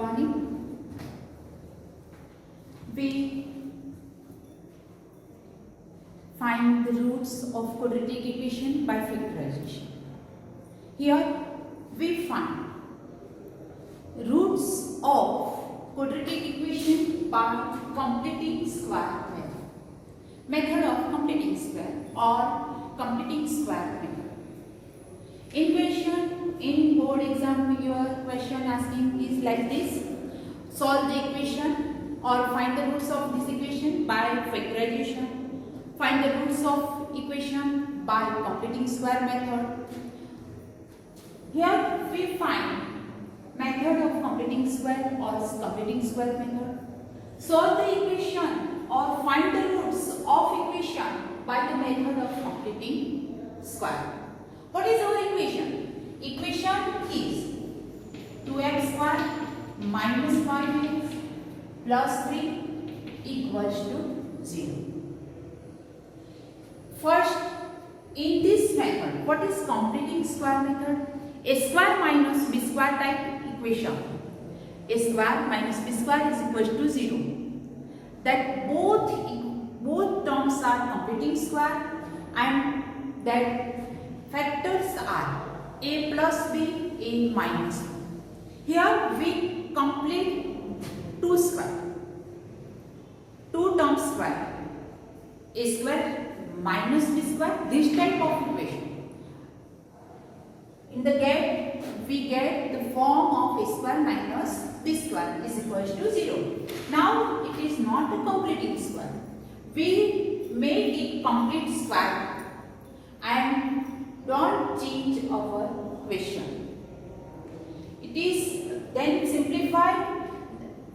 morning. We find the roots of quadratic equation by factorization. Here we find roots of quadratic equation by completing square method. Method of completing square or completing square method. In question, in board exam, your question asking is like this: solve the equation or find the roots of this equation by factorization. Find the roots of equation by completing square method. Here we find method of completing square or completing square method. Solve the equation or find the roots of equation by the method of completing square. What is our equation? Equation is 2x square minus 5x plus 3 equals to 0. First, in this method, what is completing square method? A square minus b square type equation. A square minus b square is equals to 0. That both terms are completing square and that factors are a plus b, a minus b. Here we complete two square, two terms square, a square minus b square, this type of equation. In the gap we get the form of a square minus b square is equals to 0. Now it is not a completing square. We make it complete square and don't change our question. It is then simplified.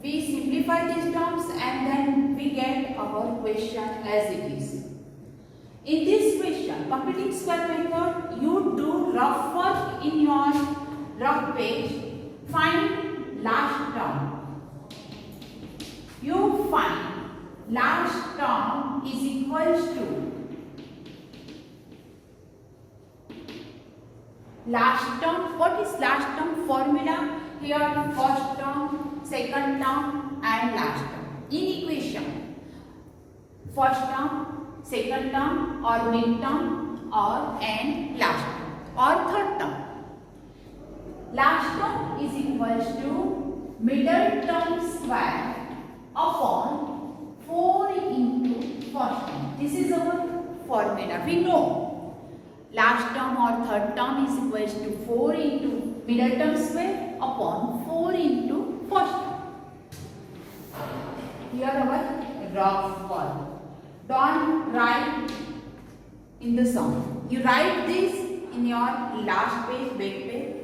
We simplify these terms and then we get our question as it is. In this question, completing square method, you do rough work in your rough page. Find last term. You find last term is equals to last term. What is last term formula? Here first term, second term and last term. In equation, first term, second term or mid term or and last term or third term. Last term is equals to middle term square upon 4 into first term. This is our formula. We know last term or third term is equals to 4 into middle term square upon 4 into first term. Here our rough work. Don't write in the sum. You write this in your last page, back page.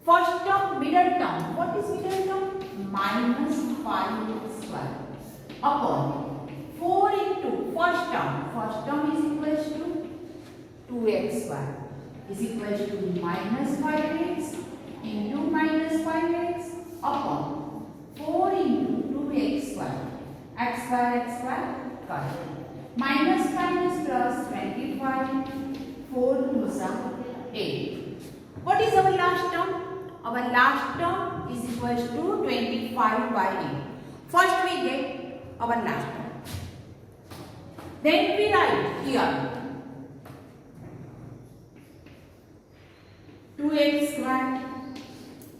First term, middle term. What is middle term? Minus 5x square upon 4 into first term. First term is equals to 2x square is equals to minus 5x into minus 5x upon 4 into 2x square. X square. Minus plus 25, 4 2s are 8. What is our last term? Our last term is equals to 25 by 8. First we get our last term. Then we write here 2x square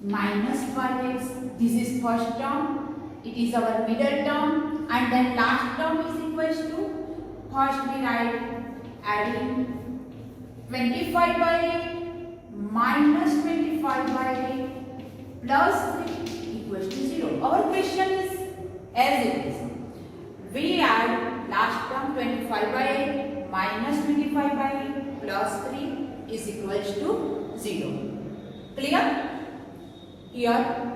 minus 5x. This is first term. It is our middle term. And then last term is equals to, first we write adding 25 by 8 minus 25 by 8 plus 3 equals to 0. Our question is as it is. We add last term 25 by 8 minus 25 by 8 plus 3 is equals to 0. Clear? Here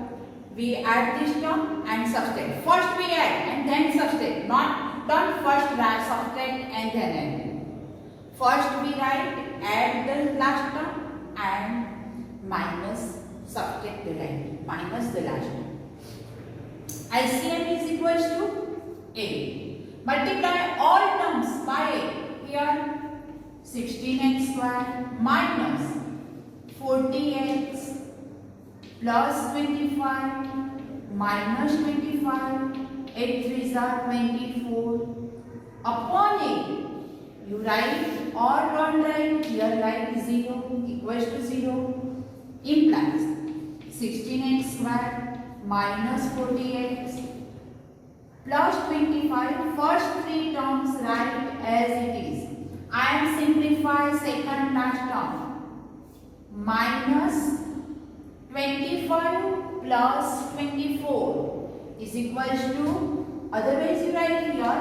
we add this term and subtract. First we add and then subtract. Don't first subtract and then add. First we write add the last term and minus subtract the minus the last term. LCM is equals to 8. Multiply all terms by 8. Here 16x square minus 40x plus 25 minus 25, 8 3s are 24. Upon 8, you write or don't write, here write 0 equals to 0, implies 16x square minus 40x plus 25. First three terms write as it is. I am simplify second last term. Minus 25 plus 24 is equals to, otherwise you write here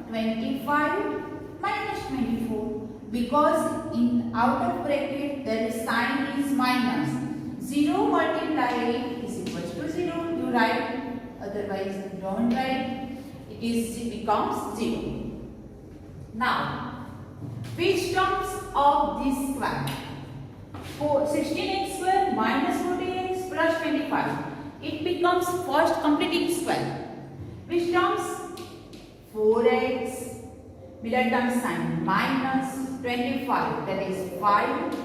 25 minus 24, because in out of bracket there is sign is minus. 0 multiplied 8 is equals to 0. You write, otherwise you don't write. It becomes 0. Now, which terms of this square? 16x square minus 40x plus 25. It becomes first completing square. Which terms? 4x. Middle term sign minus 25, that is 5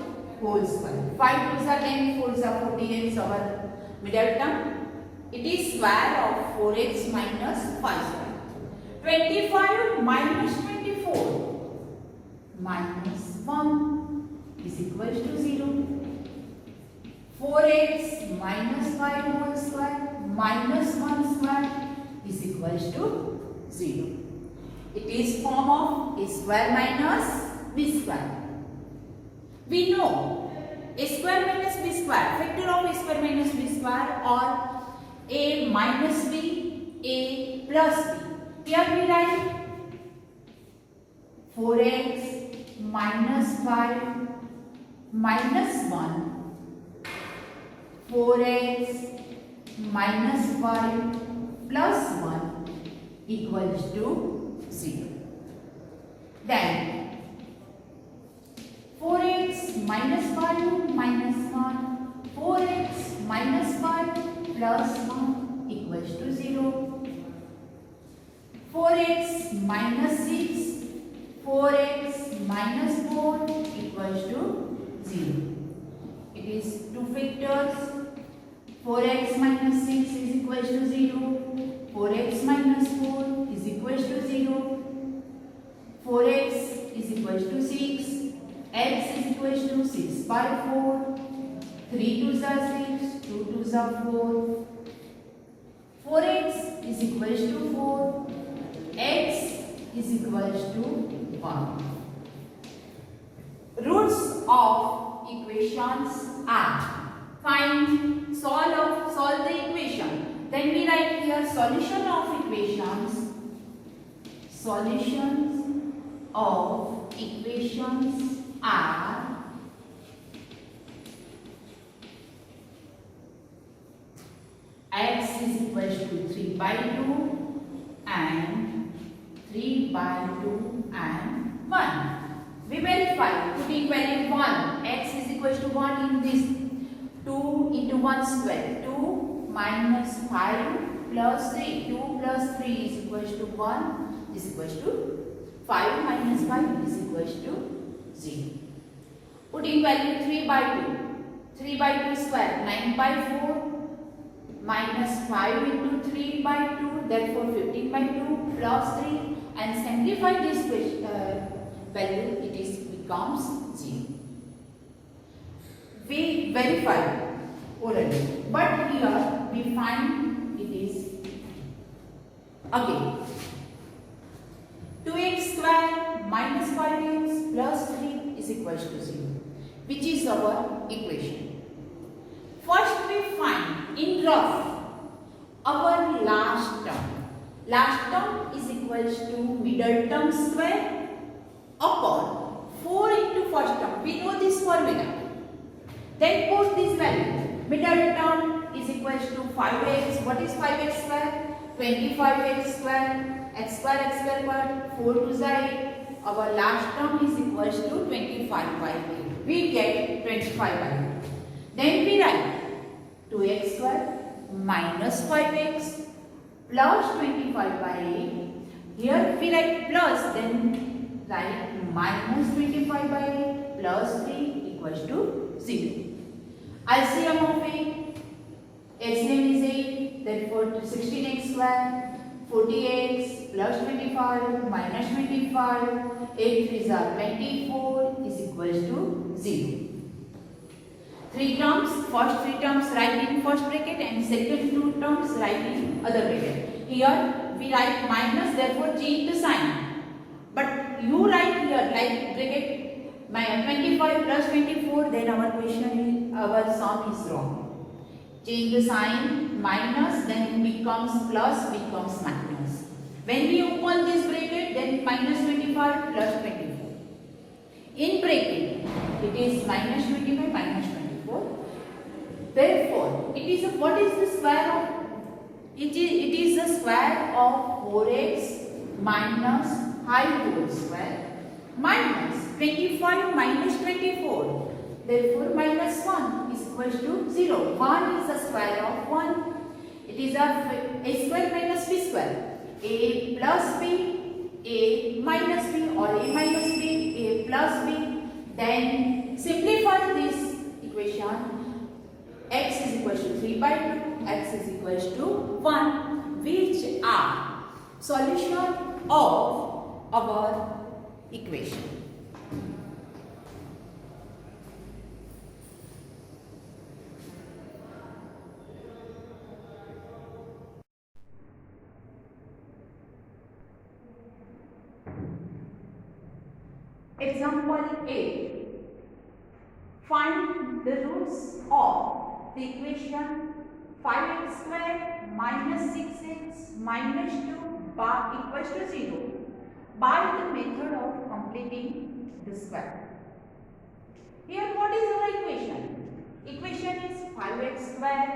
whole square. 5 2s are 10, 4s are 40 is our middle term. It is square of 4x minus 5 square. 25 minus 24 minus 1 is equal to 0. 4x minus 5 whole square minus 1 square is equal to 0. It is form of a square minus b square. We know a square minus b square, factor of a square minus b square, or a minus b, a plus b. Here we write 4x minus 5 minus 1, 4x minus 5 plus 1 equals to 0. Then 4x minus 5 minus 1, 4x minus 5 plus 1 equals to 0. 4x minus 6, 4x minus 4 equals to 0. It is two factors. 4x minus 6 is equals to 0. 4x minus 4 is equals to 0. 4x is equals to 6. X is equals to 6 by 4. 3 2s are 6. 2 2s are 4. 4x is equals to 4. X is equals to 1. Roots of equations are: find, solve the equation. Then we write here solution of equations. Solutions of equations are x is equals to 3 by 2 and 3 by 2 and 1. We verify, putting value 1, x is equals to 1 in this. 2 into 1 square, 2 minus 5 plus 3, 2 plus 3 is equals to 1, is equals to 5 minus 5 is equals to 0. Putting value 3 by 2, 3 by 2 square, 9 by 4 minus 5 into 3 by 2, therefore 15 by 2 plus 3, and simplify this value, it is becomes 0. We verify already, but here we find it is again 2x square minus 5x plus 3 is equals to 0, which is our equation. First we find in rough our last term. Last term is equals to middle term square upon 4 into first term. We know this formula. Then put this value. Middle term is equals to 5x. What is 5x square? 25x square. X square part. 4 to 8. Our last term is equals to 25 by 8. We get 25 by 8. Then we write 2x square minus 5x plus 25 by 8. Here we write plus, then write minus 25 by 8 plus 3 equals to 0. LCM of 8, LCM is 8, therefore 16x square, 40x plus 25 minus 25, 8 3s are 24 is equals to 0. Three terms, first three terms write in first bracket and second two terms write in other bracket. Here we write minus, therefore change the sign. But you write here like bracket 25 plus 24, then our sum is wrong. Change the sign, minus, then it becomes plus, becomes minus. When we open this bracket, then minus 25 plus 24. In bracket, it is minus 25 minus 24. Therefore, it is what is the square of? It is the square of 4x minus 5 whole square minus 25 minus 24. Therefore, minus 1 is equals to 0. 1 is the square of 1. It is a square minus b square. A plus b, a minus b, or a minus b, a plus b. Then simplify this equation. X is equals to 3 by 2, x is equals to 1, which are solution of our equation. Example A. Find the roots of the equation 5x square minus 6x minus 2 equals to 0 by the method of completing the square. Here what is our equation? Equation is 5x square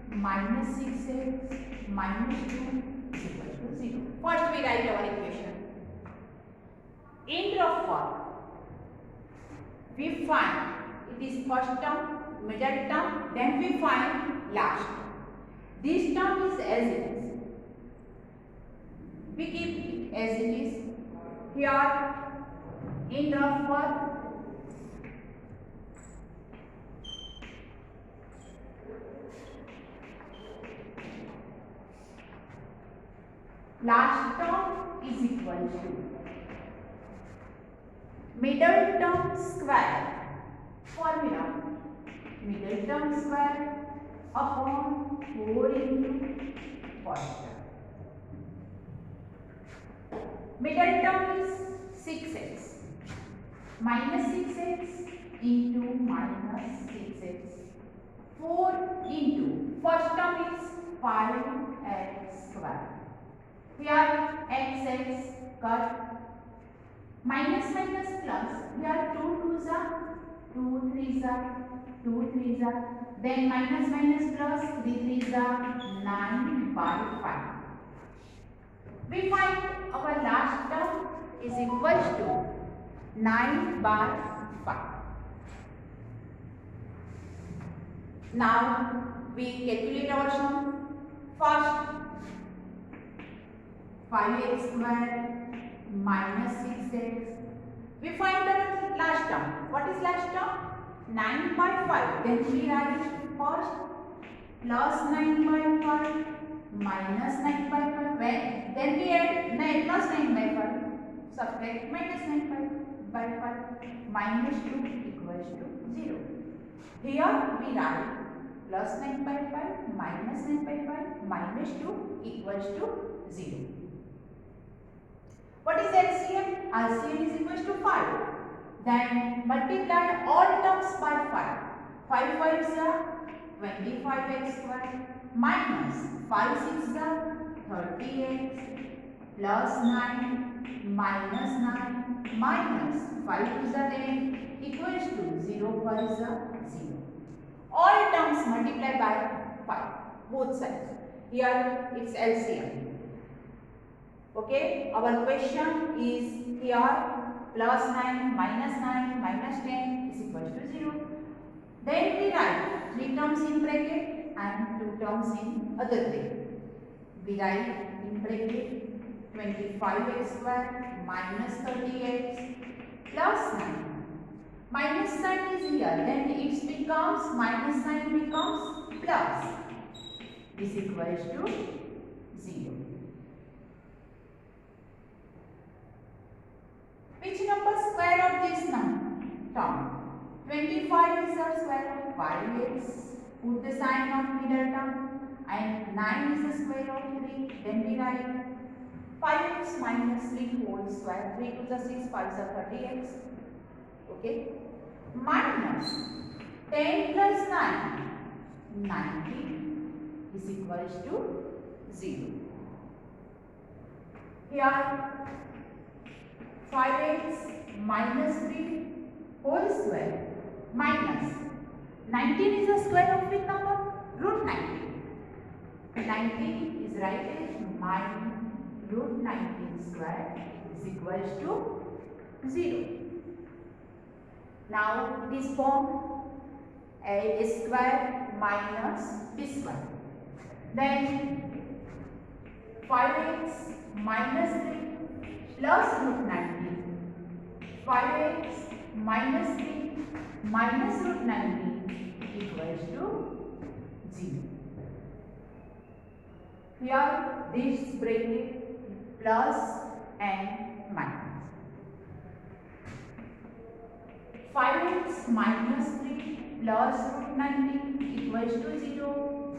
minus 6x minus 2 is equal to 0. First we write our equation. In rough form, we find it is first term, middle term, then we find last term. This term is as it is. We keep it as it is. Here in rough form, last term is equal to middle term square formula, middle term square upon 4 into first term. Middle term is 6x minus 6x into minus 6x, 4 into first term is 5x square. Here x cut, minus minus plus, here 2 2s are 2 3s are 2 3s are, then minus minus plus 3 3s are 9 by 5. We find our last term is equals to 9 by 5. Now we calculate our sum. First 5x square minus 6x. We find the last term. What is last term? 9 by 5. Then we write first plus 9 by 5 minus 9 by 5. Then we add 9 plus 9 by 5. Subtract minus 9 by 5 minus 2 equals to 0. Here we write plus 9 by 5 minus 9 by 5 minus 2 equals to 0. What is LCM? LCM is equals to 5. Then multiply all terms by 5. 5 5s are 25x square minus 5 6s are 30x plus 9 minus 9 minus 5 2s are 8 equals to 0 5s are 0. All terms multiply by 5, both sides. Here it's LCM. Okay, our question is here plus 9 minus 10 is equal to 0. Then we write 3 terms in bracket and 2 terms in other bracket. We write in bracket 25x square minus 30x plus 9 Minus sign is here, then it becomes minus sign becomes plus. This equals to 0. Which number square of this term? 25 is the square of 5x. Put the sign of middle term. And 9 is the square of 3. Then we write 5x minus 3 whole square. 3 to the 6, 5 is 30x. Okay. Minus 10 plus 9. 90 is equals to 0. Here 5x minus 3 whole square minus 19 is the square of which number? Root 19. 19 is right as minus root 19 square is equals to 0. Now it is formed a square minus b square. Then 5x minus 3 plus root 19. 5x minus 3 minus root 19 equals to 0. Here this bracket plus and minus. 5x minus 3 plus root 19 equals to 0.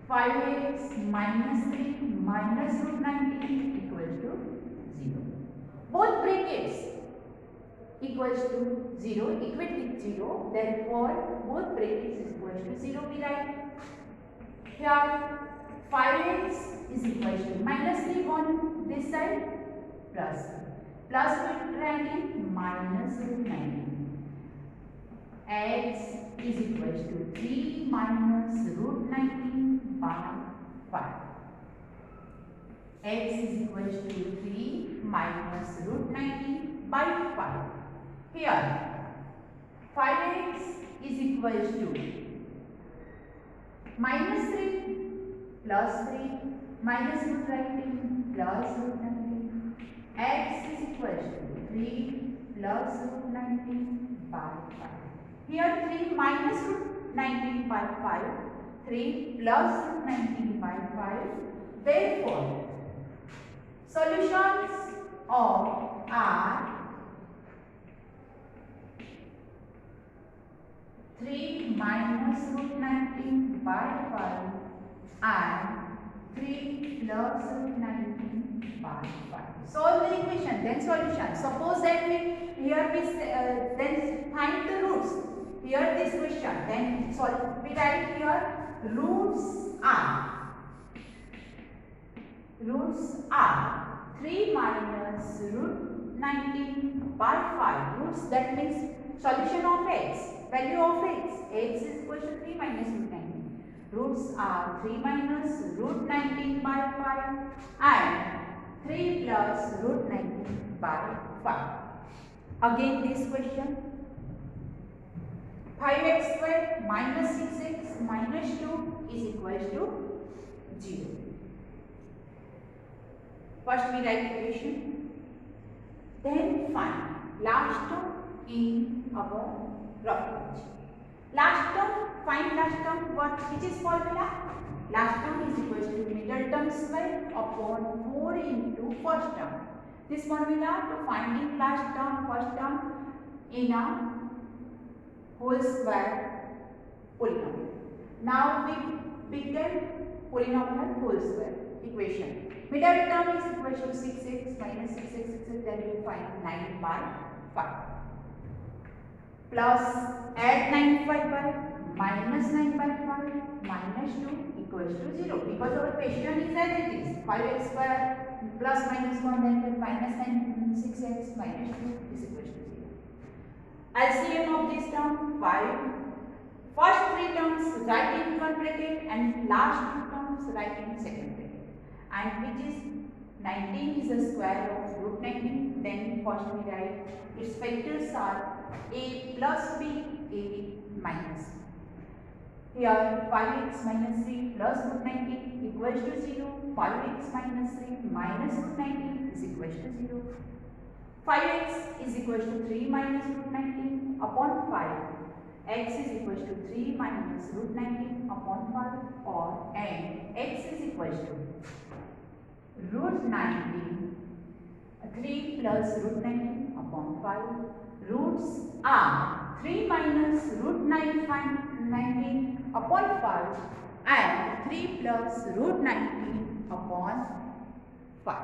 5x minus 3 minus root 19 equals to 0. Both brackets equals to 0, equate with 0. Therefore, both brackets is equals to 0. We write here 5x is equals to minus 3 on this side plus root 19 minus root 19. X is equals to 3 minus root 19 by 5. X is equals to 3 minus root 19 by 5. Here 5x is equals to minus 3 plus 3 minus root 19 plus root 19. X is equals to 3 plus root 19 by 5. Here 3 minus root 19 by 5, 3 plus root 19 by 5. Therefore, solutions of are 3 minus root 19 by 5 and 3 plus root 19 by 5. Solve the equation, then solution. Suppose that we then find the roots. Here this question, then solve. We write here roots are 3 minus root 19 by 5. Roots, that means solution of x, value of x. X is equal to 3 minus root 19. Roots are 3 minus root 19 by 5 and 3 plus root 19 by 5. Again this question. 5x square minus 6x minus 2 is equal to 0. First we write equation, then find last term in our rough range. Last term, find last term, which is formula? Last term is equal to middle term square upon 4 into first term. This formula to finding last term, first term in a whole square polynomial. Now we begin polynomial whole square equation. Middle term is equal to 6x minus 6x, then we find 9 by 5. Plus add 9 by 5 minus 9 by 5 minus 2 equals to 0. Because our question is as it is 5x square plus minus 1, then minus 9 6x minus 2 is equal to 0. LCM of this term 5. First 3 terms write in one bracket and last 2 terms write in second bracket. And which is 19 is the square of root 19. Then first we write its factors are a plus b, a minus b. Here 5x minus 3 plus root 19 equals to 0. 5x minus 3 minus root 19 is equals to 0. 5x is equal to 3 minus root 19 upon 5. X is equal to 3 minus root 19 upon 5, or and x is equal to root 19, 3 plus root 19 upon 5. Roots are 3 minus root 19 upon 5 and 3 plus root 19 upon 5.